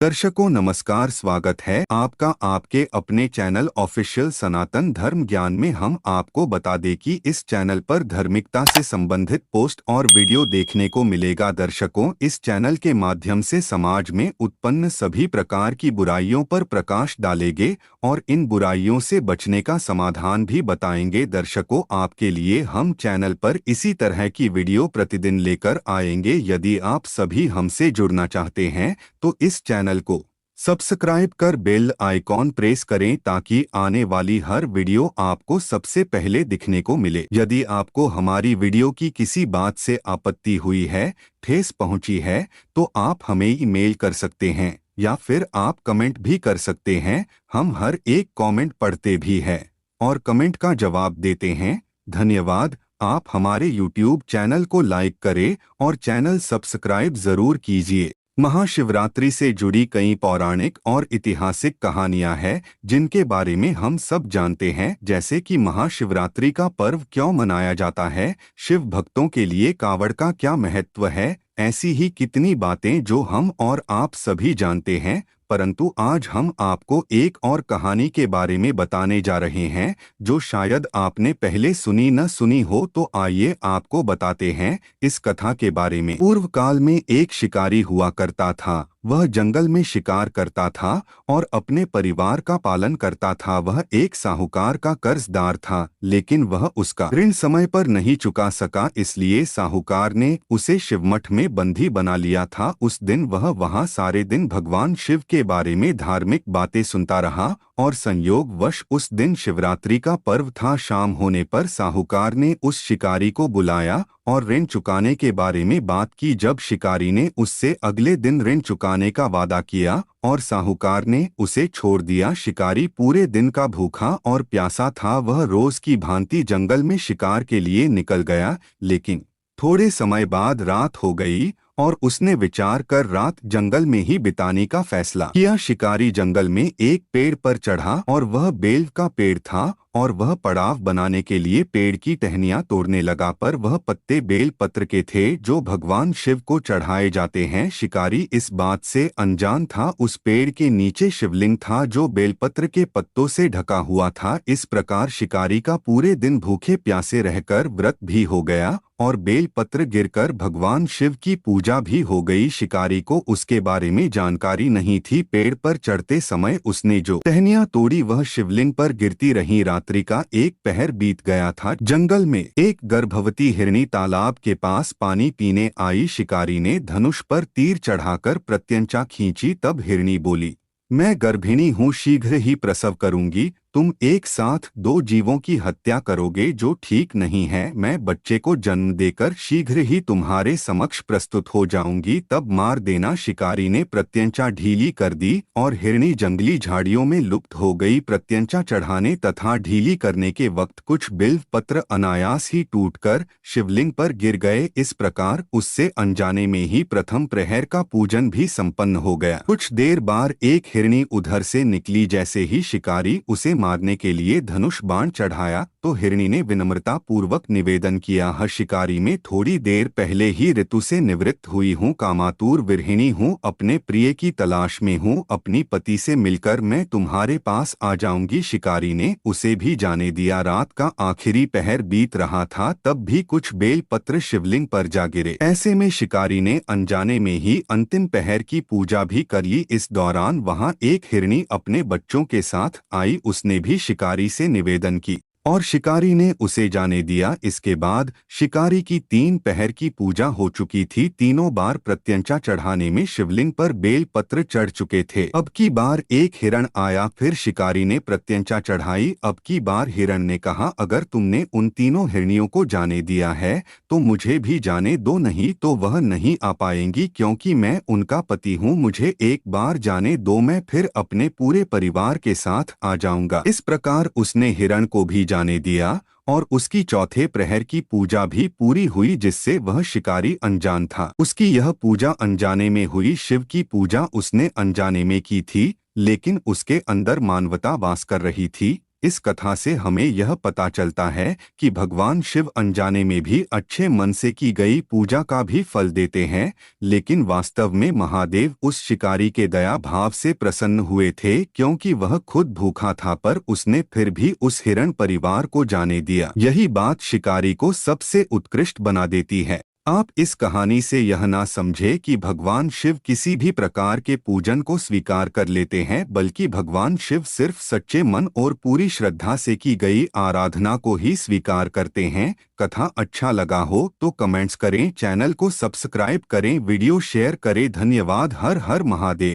दर्शकों नमस्कार, स्वागत है आपका आपके अपने चैनल ऑफिशियल सनातन धर्म ज्ञान में। हम आपको बता दें कि इस चैनल पर धार्मिकता से संबंधित पोस्ट और वीडियो देखने को मिलेगा। दर्शकों, इस चैनल के माध्यम से समाज में उत्पन्न सभी प्रकार की बुराइयों पर प्रकाश डालेंगे और इन बुराइयों से बचने का समाधान भी बताएंगे। दर्शकों, आपके लिए हम चैनल पर इसी तरह की वीडियो प्रतिदिन लेकर आएंगे। यदि आप सभी हमसे जुड़ना चाहते हैं तो इस चैनल को सब्सक्राइब कर बेल आइकॉन प्रेस करें ताकि आने वाली हर वीडियो आपको सबसे पहले दिखने को मिले। यदि आपको हमारी वीडियो की किसी बात से आपत्ति हुई है, ठेस पहुंची है, तो आप हमें ईमेल कर सकते हैं या फिर आप कमेंट भी कर सकते हैं। हम हर एक कमेंट पढ़ते भी हैं और कमेंट का जवाब देते हैं। धन्यवाद। आप हमारे YouTube चैनल को लाइक करें और चैनल सब्सक्राइब जरूर कीजिए। महाशिवरात्रि से जुड़ी कई पौराणिक और ऐतिहासिक कहानियां हैं जिनके बारे में हम सब जानते हैं, जैसे कि महाशिवरात्रि का पर्व क्यों मनाया जाता है, शिव भक्तों के लिए कावड़ का क्या महत्व है। ऐसी ही कितनी बातें जो हम और आप सभी जानते हैं, परंतु आज हम आपको एक और कहानी के बारे में बताने जा रहे हैं जो शायद आपने पहले सुनी न सुनी हो। तो आइए आपको बताते हैं इस कथा के बारे में। पूर्व काल में एक शिकारी हुआ करता था। वह जंगल में शिकार करता था और अपने परिवार का पालन करता था। वह एक साहूकार का कर्जदार था, लेकिन वह उसका ऋण समय पर नहीं चुका सका, इसलिए साहूकार ने उसे शिवमठ में बंदी बना लिया था। उस दिन वह वहां सारे दिन भगवान शिव के बारे में धार्मिक बातें सुनता रहा और संयोगवश उस दिन शिवरात्रि का पर्व था। शाम होने पर साहूकार ने उस शिकारी को बुलाया और ऋण चुकाने के बारे में बात की। जब शिकारी ने उससे अगले दिन ऋण चुकाने का वादा किया और साहूकार ने उसे छोड़ दिया, शिकारी पूरे दिन का भूखा और प्यासा था। वह रोज की भांति जंगल में शिकार के लिए निकल गया, लेकिन थोड़े समय बाद रात हो गई और उसने विचार कर रात जंगल में ही बिताने का फैसला किया। शिकारी जंगल में एक पेड़ पर चढ़ा और वह बेल का पेड़ था और वह पड़ाव बनाने के लिए पेड़ की टहनियां तोड़ने लगा, पर वह पत्ते बेल पत्र के थे जो भगवान शिव को चढ़ाए जाते हैं। शिकारी इस बात से अनजान था। उस पेड़ के नीचे शिवलिंग था जो बेलपत्र के पत्तों से ढका हुआ था। इस प्रकार शिकारी का पूरे दिन भूखे प्यासे रहकर व्रत भी हो गया और बेलपत्र गिरकर भगवान शिव की पूजा भी हो गई। शिकारी को उसके बारे में जानकारी नहीं थी। पेड़ पर चढ़ते समय उसने जो टहनियां तोड़ी वह शिवलिंग पर गिरती रही। रात्रि का एक पहर बीत गया था। जंगल में एक गर्भवती हिरनी तालाब के पास पानी पीने आई। शिकारी ने धनुष पर तीर चढ़ाकर प्रत्यंचा खींची। तब हिरनी बोली, मैं गर्भिणी हूँ, शीघ्र ही प्रसव करूंगी। तुम एक साथ दो जीवों की हत्या करोगे जो ठीक नहीं है। मैं बच्चे को जन्म देकर शीघ्र ही तुम्हारे समक्ष प्रस्तुत हो जाऊंगी, तब मार देना। शिकारी ने प्रत्यंचा ढीली कर दी और हिरनी जंगली झाड़ियों में लुप्त हो गई। प्रत्यंचा चढ़ाने तथा ढीली करने के वक्त कुछ बिल्व पत्र अनायास ही टूटकर शिवलिंग पर गिर गए। इस प्रकार उससे अनजाने में ही प्रथम प्रहर का पूजन भी संपन्न हो गया। कुछ देर बाद एक हिरनी उधर से निकली। जैसे ही शिकारी उसे मारने के लिए धनुष बाण चढ़ाया तो हिरनी ने विनम्रता पूर्वक निवेदन किया, हर शिकारी में थोड़ी देर पहले ही ऋतु से निवृत्त हुई हूँ, कामातुर विरहिणी हूँ, अपने प्रिय की तलाश में हूँ। अपनी पति से मिलकर मैं तुम्हारे पास आ जाऊंगी। शिकारी ने उसे भी जाने दिया। रात का आखिरी पहर बीत रहा था, तब भी कुछ बेल पत्र शिवलिंग पर जा गिरे। ऐसे में शिकारी ने अनजाने में ही अंतिम पहर की पूजा भी कर ली। इस दौरान वहां एक हिरनी अपने बच्चों के साथ आई। उसने भी शिकारी से निवेदन की और शिकारी ने उसे जाने दिया। इसके बाद शिकारी की 3 पहर की पूजा हो चुकी थी। तीनों बार प्रत्यंचा चढ़ाने में शिवलिंग पर बेल पत्र चढ़ चुके थे। अब की बार एक हिरण आया, फिर शिकारी ने प्रत्यंचा चढ़ाई। अब की बार हिरण ने कहा, अगर तुमने उन तीनों हिरनियों को जाने दिया है तो मुझे भी जाने दो, नहीं तो वह नहीं आ पाएंगी, क्योंकि मैं उनका पति हूँ। मुझे एक बार जाने दो, मैं फिर अपने पूरे परिवार के साथ आ जाऊंगा। इस प्रकार उसने हिरण को भी जाने दिया और उसकी चौथे प्रहर की पूजा भी पूरी हुई, जिससे वह शिकारी अनजान था। उसकी यह पूजा अनजाने में हुई। शिव की पूजा उसने अनजाने में की थी, लेकिन उसके अंदर मानवता वास कर रही थी, इस कथा से हमें यह पता चलता है कि भगवान शिव अनजाने में भी अच्छे मन से की गई पूजा का भी फल देते हैं, लेकिन वास्तव में महादेव उस शिकारी के दया भाव से प्रसन्न हुए थे, क्योंकि वह खुद भूखा था पर उसने फिर भी उस हिरण परिवार को जाने दिया। यही बात शिकारी को सबसे उत्कृष्ट बना देती है। आप इस कहानी से यह ना समझे कि भगवान शिव किसी भी प्रकार के पूजन को स्वीकार कर लेते हैं, बल्कि भगवान शिव सिर्फ सच्चे मन और पूरी श्रद्धा से की गई आराधना को ही स्वीकार करते हैं। कथा अच्छा लगा हो तो कमेंट्स करें, चैनल को सब्सक्राइब करें, वीडियो शेयर करें। धन्यवाद। हर हर महादेव।